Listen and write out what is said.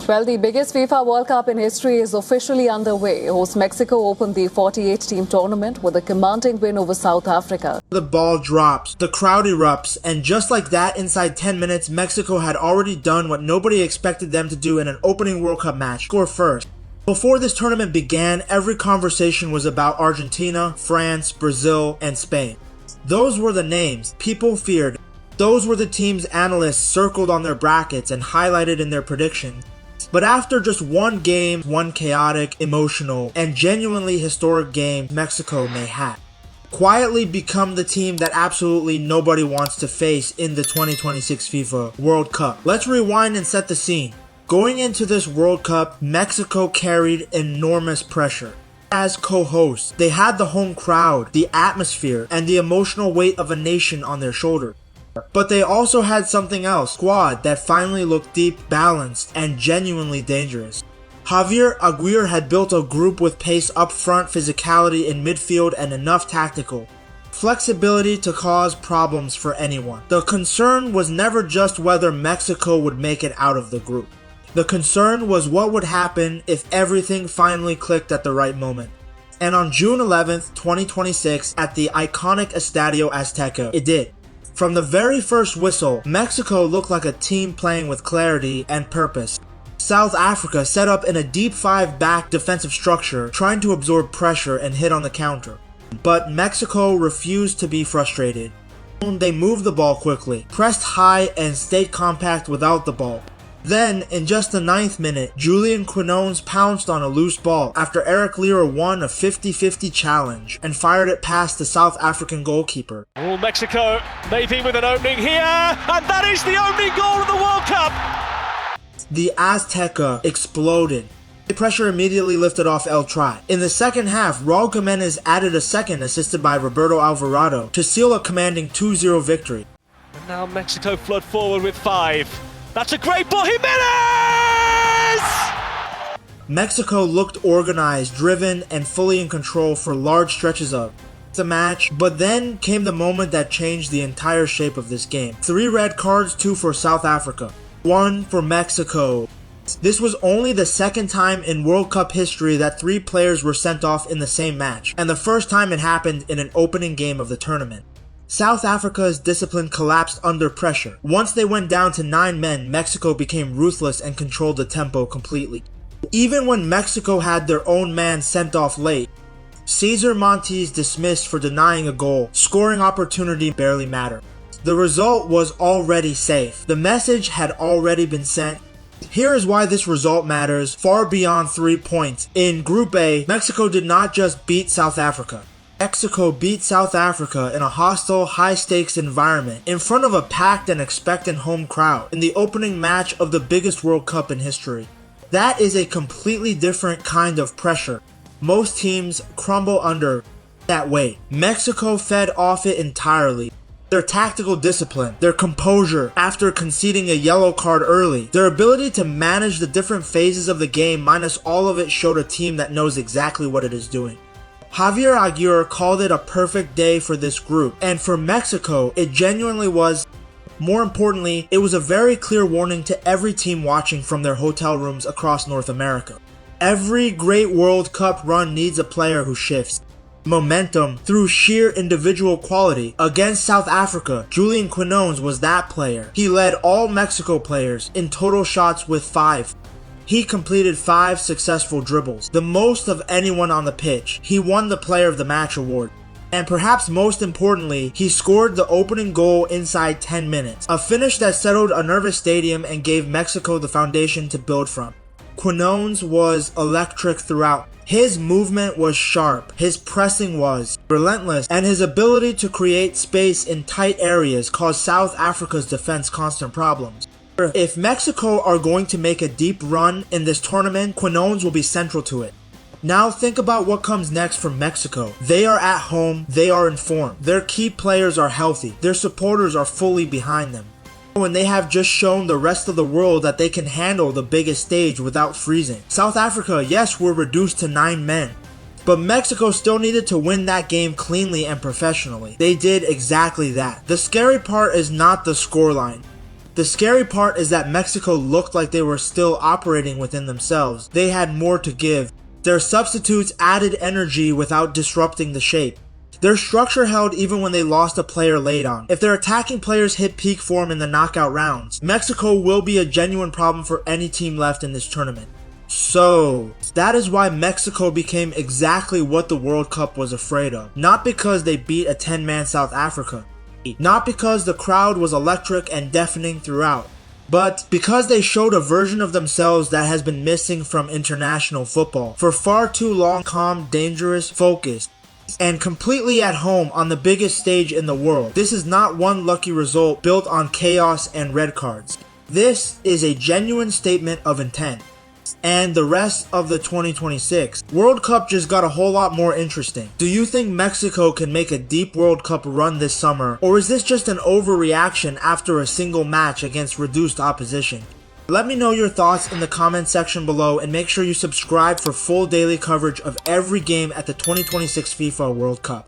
Well, the biggest FIFA World Cup in history is officially underway. Host Mexico opened the 48-team tournament with a commanding win over South Africa. The ball drops, the crowd erupts, and just like that, inside 10 minutes, Mexico had already done what nobody expected them to do in an opening World Cup match: score first. Before this tournament began, every conversation was about Argentina, France, Brazil, and Spain. Those were the names people feared. Those were the teams analysts circled on their brackets and highlighted in their predictions. But after just one game, one chaotic, emotional, and genuinely historic game Mexico may have quietly become the team that absolutely nobody wants to face in the 2026 FIFA World Cup. Let's rewind and set the scene. Going into this World Cup, Mexico carried enormous pressure. As co-hosts, they had the home crowd, the atmosphere, and the emotional weight of a nation on their shoulders. But they also had something else, a squad that finally looked deep, balanced, and genuinely dangerous. Javier Aguirre had built a group with pace up front, physicality in midfield, and enough tactical flexibility to cause problems for anyone. The concern was never just whether Mexico would make it out of the group. The concern was what would happen if everything finally clicked at the right moment. And on June 11th, 2026, at the iconic Estadio Azteca, it did. From the very first whistle, Mexico looked like a team playing with clarity and purpose. South Africa set up in a deep 5-back defensive structure, trying to absorb pressure and hit on the counter. But Mexico refused to be frustrated. They moved the ball quickly, pressed high, and stayed compact without the ball. Then, in just the 9th minute, Julián Quiñones pounced on a loose ball after Eric Lira won a 50-50 challenge and fired it past the South African goalkeeper. Well, Mexico maybe with an opening here, and that is the opening goal of the World Cup! The Azteca exploded. The pressure immediately lifted off El Tri. In the second half, Raúl Jiménez added a second, assisted by Roberto Alvarado, to seal a commanding 2-0 victory. And now Mexico flood forward with 5. That's a great ball, Jimenez! Mexico looked organized, driven, and fully in control for large stretches of the match, but then came the moment that changed the entire shape of this game. 3 red cards, 2 for South Africa, 1 for Mexico. This was only the second time in World Cup history that 3 players were sent off in the same match, and the first time it happened in an opening game of the tournament. South Africa's discipline collapsed under pressure. Once they went down to 9 men, Mexico became ruthless and controlled the tempo completely. Even when Mexico had their own man sent off late, Cesar Montes dismissed for denying a goal. Scoring opportunity barely mattered. The result was already safe. The message had already been sent. Here is why this result matters far beyond 3 points. In Group A, Mexico did not just beat South Africa. Mexico beat South Africa in a hostile, high-stakes environment, in front of a packed and expectant home crowd, in the opening match of the biggest World Cup in history. That is a completely different kind of pressure. Most teams crumble under that weight. Mexico fed off it entirely. Their tactical discipline, their composure after conceding a yellow card early, their ability to manage the different phases of the game minus all of it showed a team that knows exactly what it is doing. Javier Aguirre called it a perfect day for this group, and for Mexico, it genuinely was. More importantly, it was a very clear warning to every team watching from their hotel rooms across North America. Every great World Cup run needs a player who shifts momentum through sheer individual quality. Against South Africa, Julián Quiñones was that player. He led all Mexico players in total shots with 5. He completed 5 successful dribbles, the most of anyone on the pitch. He won the Player of the Match award. And perhaps most importantly, he scored the opening goal inside 10 minutes, a finish that settled a nervous stadium and gave Mexico the foundation to build from. Quiñones was electric throughout. His movement was sharp, his pressing was relentless, and his ability to create space in tight areas caused South Africa's defense constant problems. If Mexico are going to make a deep run in this tournament, Quiñones will be central to it. Now think about what comes next for Mexico. They are at home, they are in form. Their key players are healthy, their supporters are fully behind them. And they have just shown the rest of the world that they can handle the biggest stage without freezing. South Africa, yes, were reduced to 9 men. But Mexico still needed to win that game cleanly and professionally. They did exactly that. The scary part is not the scoreline. The scary part is that Mexico looked like they were still operating within themselves. They had more to give. Their substitutes added energy without disrupting the shape. Their structure held even when they lost a player late on. If their attacking players hit peak form in the knockout rounds, Mexico will be a genuine problem for any team left in this tournament. So, that is why Mexico became exactly what the World Cup was afraid of. Not because they beat a 10-man South Africa. Not because the crowd was electric and deafening throughout. But because they showed a version of themselves that has been missing from international football for far too long. Calm, dangerous, focused, and completely at home on the biggest stage in the world. This is not one lucky result built on chaos and red cards. This is a genuine statement of intent. And the rest of the 2026 World Cup just got a whole lot more interesting. Do you think Mexico can make a deep World Cup run this summer, or is this just an overreaction after a single match against reduced opposition? Let me know your thoughts in the comment section below, and make sure you subscribe for full daily coverage of every game at the 2026 FIFA World Cup.